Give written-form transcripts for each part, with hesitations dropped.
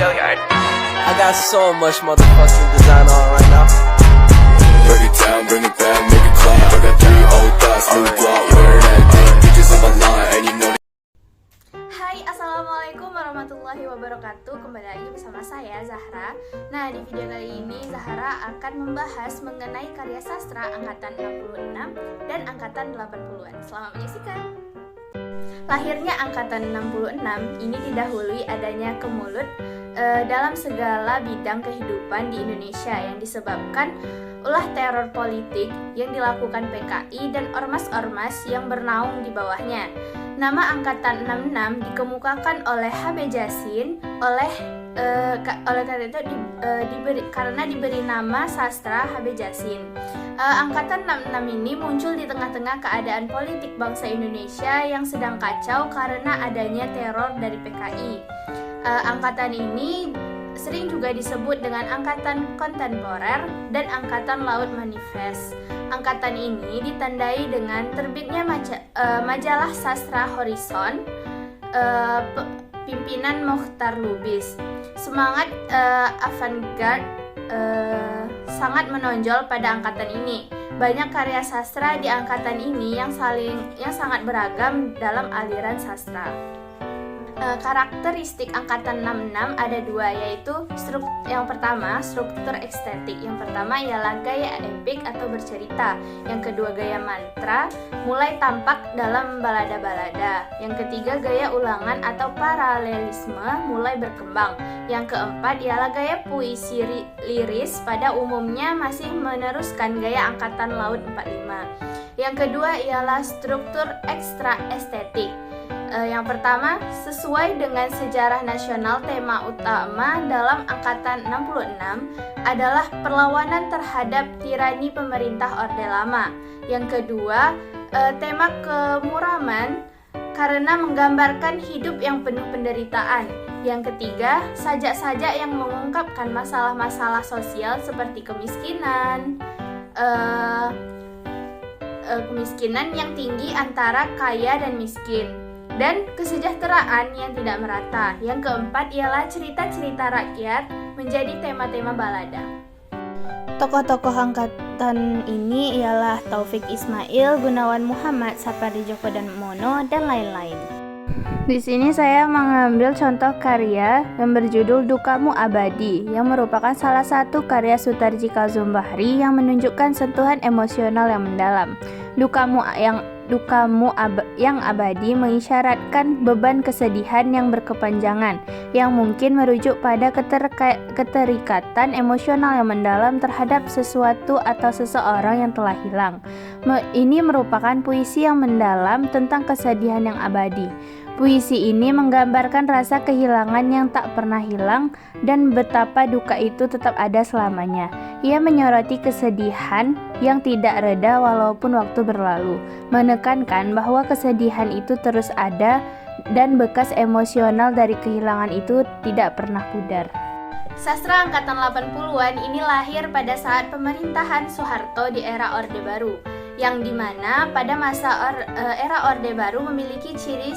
I got so much motherfucking design on right now. Break it down, bring it back, make it clap. I got 3 old thoughts, new block, wear that thing. Bitches on my line, and you know. Hai, assalamualaikum warahmatullahi wabarakatuh. Kembali lagi bersama saya Zahra. Nah, di video kali ini Zahra akan membahas mengenai karya sastra angkatan 66 dan angkatan 80-an. Selamat menyaksikan. Lahirnya angkatan 66 ini didahului adanya kemulut dalam segala bidang kehidupan di Indonesia yang disebabkan ulah teror politik yang dilakukan PKI dan ormas-ormas yang bernaung di bawahnya. Nama angkatan 66 dikemukakan oleh HB Jasin karena diberi nama sastra HB Jasin. Angkatan 66 ini muncul di tengah-tengah keadaan politik bangsa Indonesia yang sedang kacau karena adanya teror dari PKI. Angkatan ini sering juga disebut dengan Angkatan Kontemporer dan Angkatan Laut Manifest. Angkatan ini ditandai dengan terbitnya majalah sastra Horizon, pimpinan Mokhtar Lubis. Semangat avant-garde sangat menonjol pada angkatan ini. Banyak karya sastra di angkatan ini yang sangat beragam dalam aliran sastra. Karakteristik angkatan 66 ada dua, yaitu yang pertama struktur estetik. Yang pertama ialah gaya epik atau bercerita. Yang kedua gaya mantra, mulai tampak dalam balada-balada. Yang ketiga gaya ulangan atau paralelisme, mulai berkembang. Yang keempat ialah gaya puisi liris, pada umumnya masih meneruskan gaya angkatan laut 45. Yang kedua ialah struktur ekstra estetik. Yang pertama, sesuai dengan sejarah nasional, tema utama dalam angkatan 66 adalah perlawanan terhadap tirani pemerintah Orde Lama. Yang kedua, tema kemuraman karena menggambarkan hidup yang penuh penderitaan. Yang ketiga, sajak-sajak yang mengungkapkan masalah-masalah sosial seperti kemiskinan yang tinggi antara kaya dan miskin, dan kesejahteraan yang tidak merata. Yang keempat ialah cerita-cerita rakyat menjadi tema-tema balada. Tokoh-tokoh angkatan ini ialah Taufik Ismail, Gunawan Muhammad, Sapardi Djoko Damono, dan lain-lain. Di sini saya mengambil contoh karya yang berjudul Dukamu Abadi, yang merupakan salah satu karya Sutarji Kazum Bahri yang menunjukkan sentuhan emosional yang mendalam. Dukamu yang abadi mengisyaratkan beban kesedihan yang berkepanjangan, yang mungkin merujuk pada keterikatan emosional yang mendalam terhadap sesuatu atau seseorang yang telah hilang. Ini merupakan puisi yang mendalam tentang kesedihan yang abadi. Puisi ini menggambarkan rasa kehilangan yang tak pernah hilang dan betapa duka itu tetap ada selamanya. Ia menyoroti kesedihan yang tidak reda walaupun waktu berlalu, menekankan bahwa kesedihan itu terus ada dan bekas emosional dari kehilangan itu tidak pernah pudar. Sastra angkatan 80-an ini lahir pada saat pemerintahan Soeharto di era Orde Baru, yang dimana pada masa era Orde Baru memiliki ciri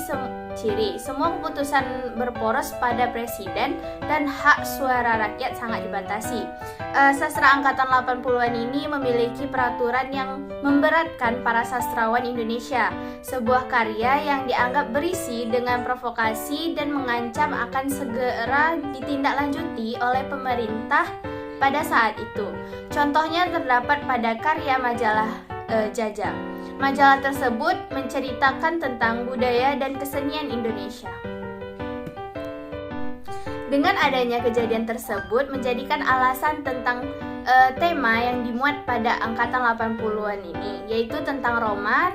semua keputusan berporos pada presiden dan hak suara rakyat sangat dibatasi. Sastra angkatan 80-an ini memiliki peraturan yang memberatkan para sastrawan Indonesia. Sebuah karya yang dianggap berisi dengan provokasi dan mengancam akan segera ditindaklanjuti oleh pemerintah pada saat itu. Contohnya terdapat pada karya majalah Jajak. Majalah tersebut menceritakan tentang budaya dan kesenian Indonesia. Dengan adanya kejadian tersebut menjadikan alasan tentang tema yang dimuat pada angkatan 80-an ini, yaitu tentang roman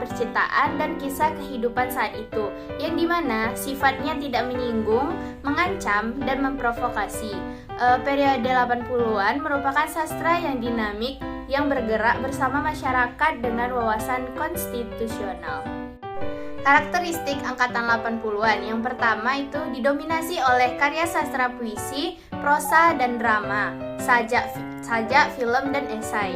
percintaan dan kisah kehidupan saat itu, yang dimana sifatnya tidak menyinggung, mengancam, dan memprovokasi. Periode 80-an merupakan sastra yang dinamik, yang bergerak bersama masyarakat dengan wawasan konstitusional. Karakteristik angkatan 80-an yang pertama itu didominasi oleh karya sastra puisi, prosa dan drama, sajak, film, dan esai.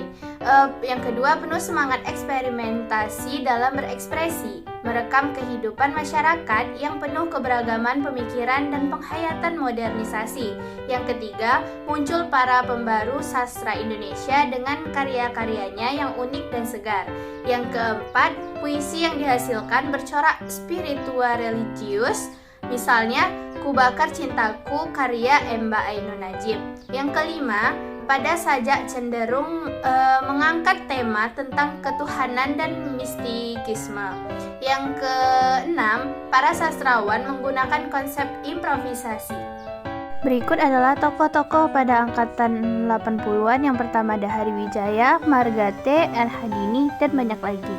Yang kedua, penuh semangat eksperimentasi dalam berekspresi, merekam kehidupan masyarakat yang penuh keberagaman pemikiran dan penghayatan modernisasi. Yang ketiga, muncul para pembaru sastra Indonesia dengan karya-karyanya yang unik dan segar. Yang keempat, puisi yang dihasilkan bercorak spiritual religius, misalnya Ku Bakar Cintaku karya Emba Ainun Najib. Yang kelima, pada sajak cenderung mengangkat tema tentang ketuhanan dan mistikisme. Yang keenam, para sastrawan menggunakan konsep improvisasi. Berikut adalah tokoh-tokoh pada angkatan 80-an. Yang pertama ada Hari Wijaya, Margate, El-Hadini, dan banyak lagi.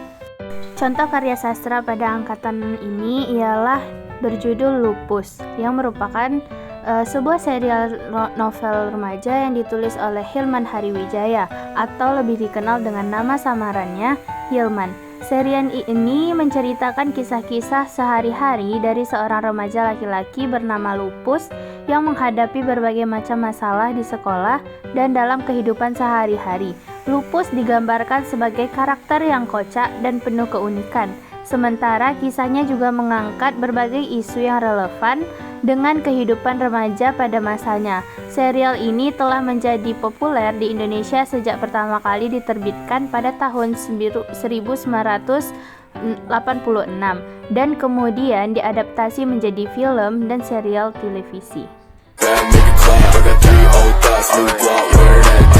Contoh karya sastra pada angkatan ini ialah berjudul Lupus, yang merupakan sebuah serial novel remaja yang ditulis oleh Hilman Hariwijaya atau lebih dikenal dengan nama samarannya Hilman. Serial ini menceritakan kisah-kisah sehari-hari dari seorang remaja laki-laki bernama Lupus yang menghadapi berbagai macam masalah di sekolah dan dalam kehidupan sehari-hari. Lupus digambarkan sebagai karakter yang kocak dan penuh keunikan. Sementara kisahnya juga mengangkat berbagai isu yang relevan dengan kehidupan remaja pada masanya. Serial ini telah menjadi populer di Indonesia sejak pertama kali diterbitkan pada tahun 1986 dan kemudian diadaptasi menjadi film dan serial televisi. Make it clap, I got 3 old thoughts, new block, wearing that